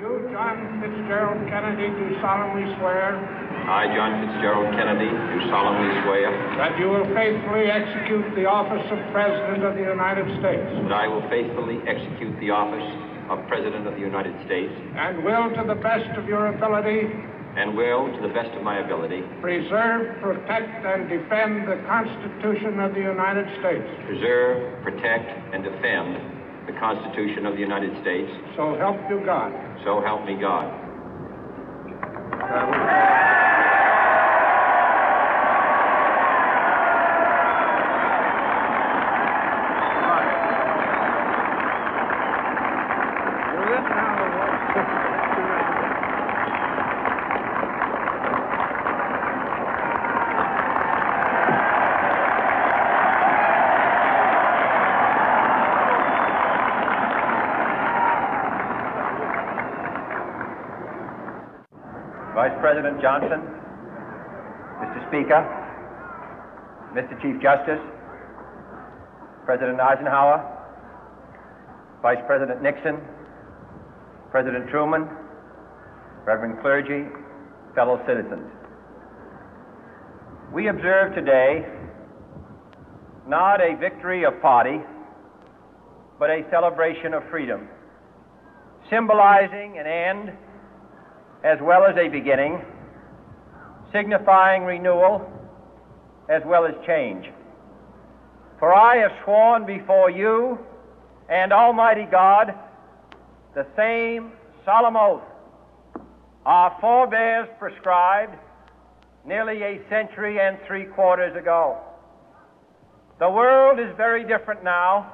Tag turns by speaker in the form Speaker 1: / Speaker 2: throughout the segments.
Speaker 1: You, John Fitzgerald Kennedy, do solemnly swear.
Speaker 2: I, John Fitzgerald Kennedy, do solemnly swear.
Speaker 1: That you will faithfully execute the office of President of the United States.
Speaker 2: That I will faithfully execute the office of President of the United States.
Speaker 1: And will, to the best of your ability.
Speaker 2: And will, to the best of my ability.
Speaker 1: Preserve, protect, and defend the Constitution of the United States.
Speaker 2: Preserve, protect, and defend the Constitution of the United States.
Speaker 1: So help you God.
Speaker 2: So help me God.
Speaker 3: Vice President Johnson, Mr. Speaker, Mr. Chief Justice, President Eisenhower, Vice President Nixon, President Truman, Reverend clergy, fellow citizens. We observe today not a victory of party, but a celebration of freedom, symbolizing an end as well as a beginning, signifying renewal as well as change. For I have sworn before you and Almighty God the same solemn oath our forebears prescribed nearly a century and 3/4 ago. The world is very different now,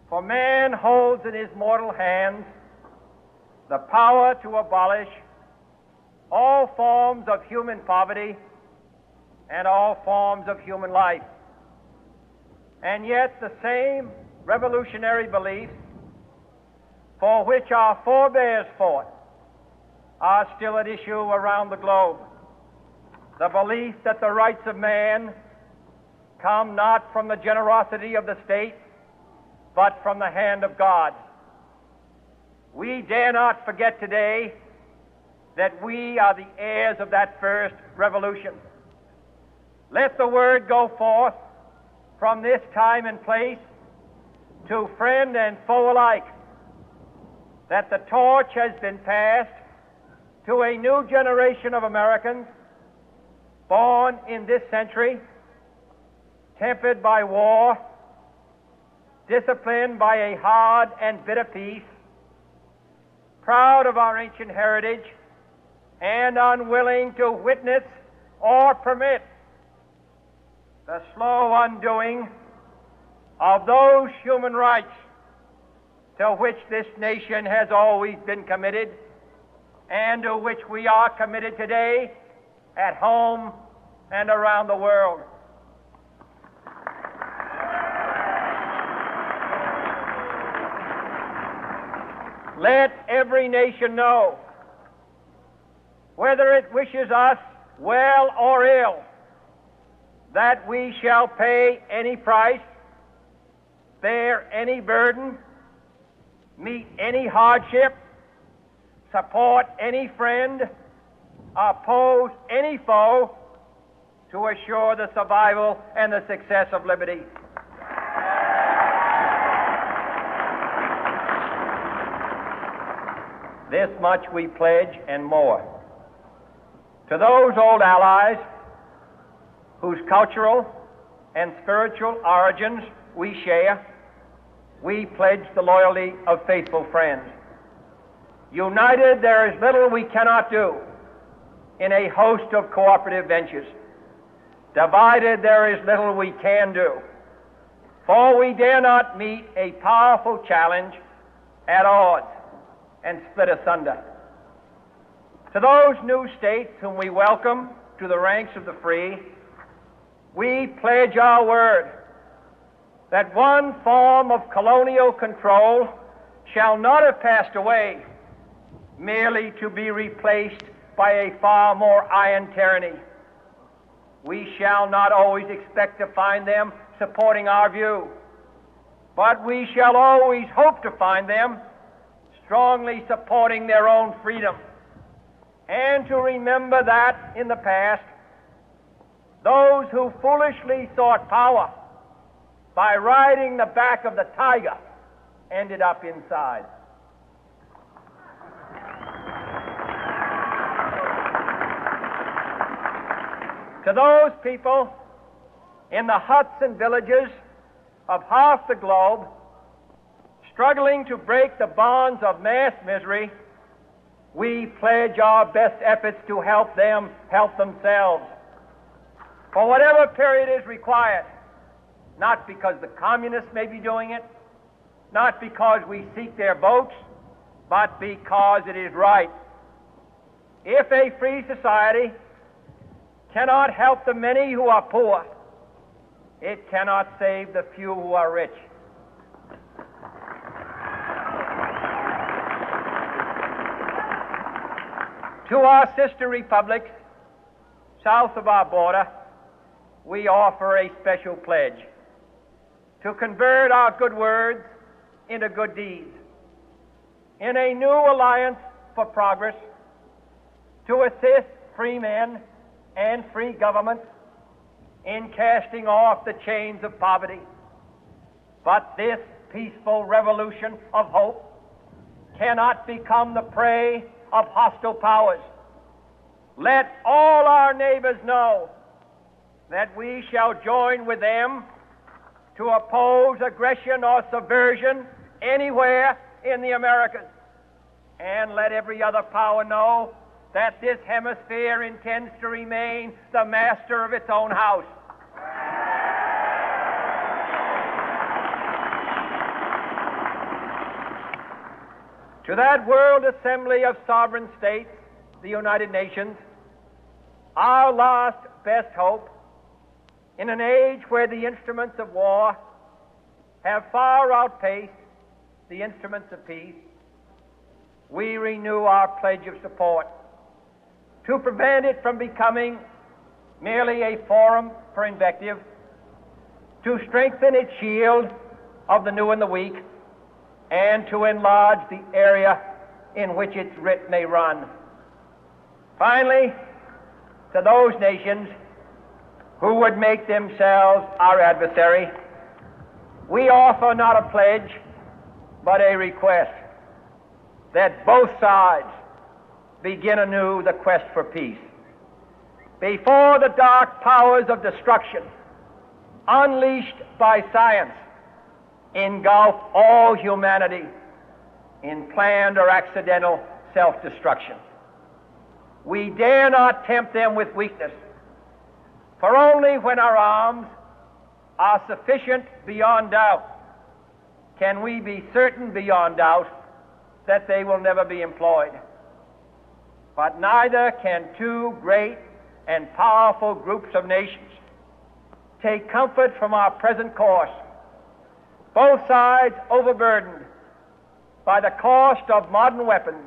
Speaker 3: for man holds in his mortal hands the power to abolish all forms of human poverty and all forms of human life. And yet the same revolutionary beliefs for which our forebears fought are still at issue around the globe. The belief that the rights of man come not from the generosity of the state, but from the hand of God. We dare not forget today that we are the heirs of that first revolution. Let the word go forth from this time and place to friend and foe alike that the torch has been passed to a new generation of Americans born in this century, tempered by war, disciplined by a hard and bitter peace, proud of our ancient heritage, and unwilling to witness or permit the slow undoing of those human rights to which this nation has always been committed and to which we are committed today at home and around the world. Let every nation know, whether it wishes us well or ill, that we shall pay any price, bear any burden, meet any hardship, support any friend, oppose any foe to assure the survival and the success of liberty. This much we pledge and more. To those old allies whose cultural and spiritual origins we share, we pledge the loyalty of faithful friends. United, there is little we cannot do in a host of cooperative ventures. Divided, there is little we can do, for we dare not meet a powerful challenge at odds and split asunder. To those new states whom we welcome to the ranks of the free, we pledge our word that one form of colonial control shall not have passed away merely to be replaced by a far more iron tyranny. We shall not always expect to find them supporting our view, but we shall always hope to find them strongly supporting their own freedom, and to remember that in the past, those who foolishly sought power by riding the back of the tiger ended up inside. To those people in the huts and villages of half the globe struggling to break the bonds of mass misery, we pledge our best efforts to help them help themselves for whatever period is required, not because the communists may be doing it, not because we seek their votes, but because it is right. If a free society cannot help the many who are poor, it cannot save the few who are rich. To our sister republics south of our border, we offer a special pledge to convert our good words into good deeds, in a new alliance for progress, to assist free men and free governments in casting off the chains of poverty. But this peaceful revolution of hope cannot become the prey of hostile powers. Let all our neighbors know that we shall join with them to oppose aggression or subversion anywhere in the Americas. And let every other power know that this hemisphere intends to remain the master of its own house. To that World Assembly of Sovereign States, the United Nations, our last best hope, in an age where the instruments of war have far outpaced the instruments of peace, we renew our pledge of support to prevent it from becoming merely a forum for invective, to strengthen its shield of the new and the weak, and to enlarge the area in which its writ may run. Finally, to those nations who would make themselves our adversary, we offer not a pledge, but a request that both sides begin anew the quest for peace. Before the dark powers of destruction, unleashed by science, engulf all humanity in planned or accidental self-destruction, we dare not tempt them with weakness, for only when our arms are sufficient beyond doubt can we be certain beyond doubt that they will never be employed. But neither can two great and powerful groups of nations take comfort from our present course, both sides overburdened by the cost of modern weapons,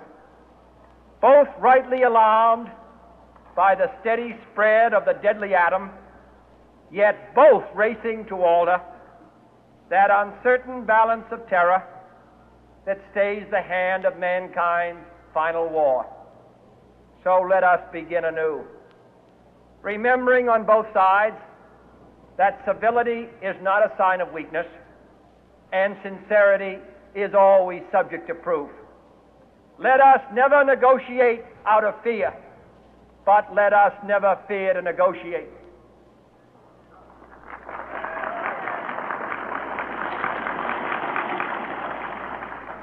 Speaker 3: both rightly alarmed by the steady spread of the deadly atom, yet both racing to alter that uncertain balance of terror that stays the hand of mankind's final war. So let us begin anew, remembering on both sides that civility is not a sign of weakness, and sincerity is always subject to proof. Let us never negotiate out of fear, but let us never fear to negotiate.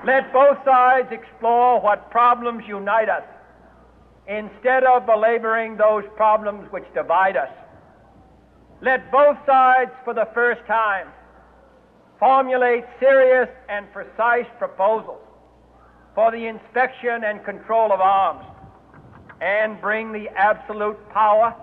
Speaker 3: Let both sides explore what problems unite us, instead of belaboring those problems which divide us. Let both sides, for the first time, formulate serious and precise proposals for the inspection and control of arms, and bring the absolute power